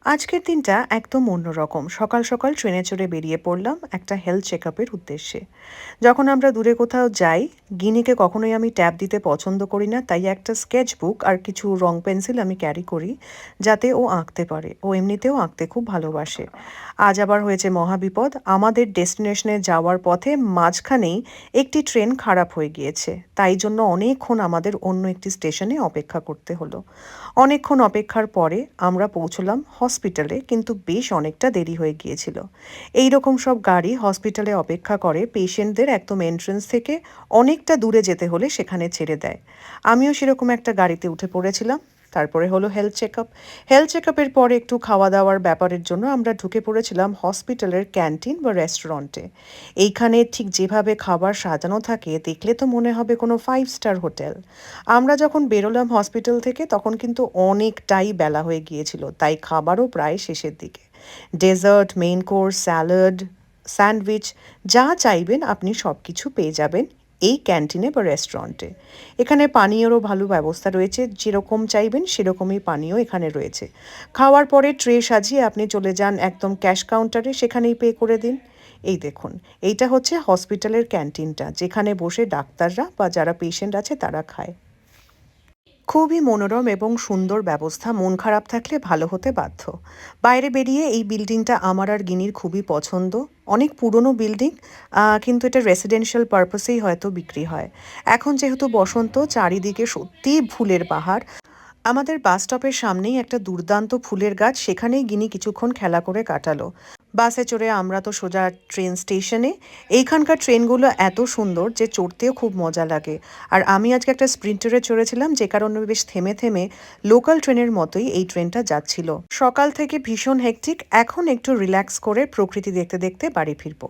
আজকের দিনটা একদম অন্যরকম। সকাল সকাল ট্রেনে চড়ে বেরিয়ে পড়লাম একটা হেলথ চেকআপের উদ্দেশ্যে। যখন আমরা দূরে কোথাও যাই, গিনিকে কখনোই আমি ট্যাব দিতে পছন্দ করি না, তাই একটা স্কেচ বুক আর কিছু রং পেন্সিল আমি ক্যারি করি, যাতে ও আঁকতে পারে। ও এমনিতেও আঁকতে খুব ভালোবাসে। আজ আবার হয়েছে মহাবিপদ। আমাদের ডেস্টিনেশনে যাওয়ার পথে মাঝখানেই একটি ট্রেন খারাপ হয়ে গিয়েছে, তাই জন্য অনেকক্ষণ আমাদের অন্য একটি স্টেশনে অপেক্ষা করতে হলো। অনেকক্ষণ অপেক্ষার পরে আমরা পৌঁছলাম হসপিটালে, কিন্তু বেশ অনেকটা দেরি হয়ে গিয়েছিল। এই রকম সব গাড়ি হসপিটালে অপেক্ষা করে পেশেন্টদের একদম এন্ট্রেন্স থেকে অনেকটা দূরে যেতে হলে সেখানে ছেড়ে দেয়। আমিও সেরকম একটা গাড়িতে উঠে পড়েছিলাম। তারপরে হলো হেলথ চেকআপ। হেলথ চেকআপের পরে একটু খাওয়া দাওয়ার ব্যাপারের জন্য আমরা ঢুকে পড়েছিলাম হসপিটালের ক্যান্টিন বা রেস্টুরেন্টে। এইখানে ঠিক যেভাবে খাবার সাজানো থাকে, দেখলে তো মনে হবে কোনো 5 স্টার হোটেল। আমরা যখন বেরোলাম হসপিটাল থেকে তখন কিন্তু অনেকটাই বেলা হয়ে গিয়েছিল, তাই খাবারও প্রায় শেষের দিকে। Dessert, main course, salad, sandwich, যা চাইবেন আপনি সব কিছু পেয়ে যাবেন এই ক্যান্টিনে বা রেস্টুরেন্টে। এখানে পানীয়েরও ভালো ব্যবস্থা রয়েছে, যেরকম চাইবেন সেরকমই পানীয় এখানে রয়েছে। খাওয়ার পরে ট্রে সাজিয়ে আপনি চলে যান একদম ক্যাশ কাউন্টারে, সেখানেই পে করে দিন। এই দেখুন, এইটা হচ্ছে হসপিটালের ক্যান্টিনটা, যেখানে বসে ডাক্তাররা বা যারা পেশেন্ট আছে তারা খায়। খুবই মনোরম এবং সুন্দর ব্যবস্থা, মন খারাপ থাকলে ভালো হতে বাধ্য। বাইরে বেরিয়ে এই বিল্ডিংটা আমার আর গিনির খুবই পছন্দ। অনেক পুরনো বিল্ডিং, কিন্তু এটা রেসিডেন্সিয়াল পারপাসেই হয়তো বিক্রি হয়। এখন যেহেতু বসন্ত, চারিদিকে সত্যিই ফুলের বাহার। আমাদের বাস স্টপের সামনেই একটা দুর্দান্ত ফুলের গাছ, সেখানেই গিনি কিছুক্ষণ খেলা করে কাটালো। বাসে চড়ে আমরা তো সোজা ট্রেন স্টেশনে। এইখানকার ট্রেনগুলো এত সুন্দর যে চড়তেও খুব মজা লাগে। আর আমি আজকে একটা স্প্রিন্টারে চড়েছিলাম, যে কারণে বেশ থেমে থেমে লোকাল ট্রেনের মতোই এই ট্রেনটা যাচ্ছিল। সকাল থেকে ভীষণ হেক্টিক, এখন একটু রিল্যাক্স করে প্রকৃতি দেখতে দেখতে বাড়ি ফিরবো।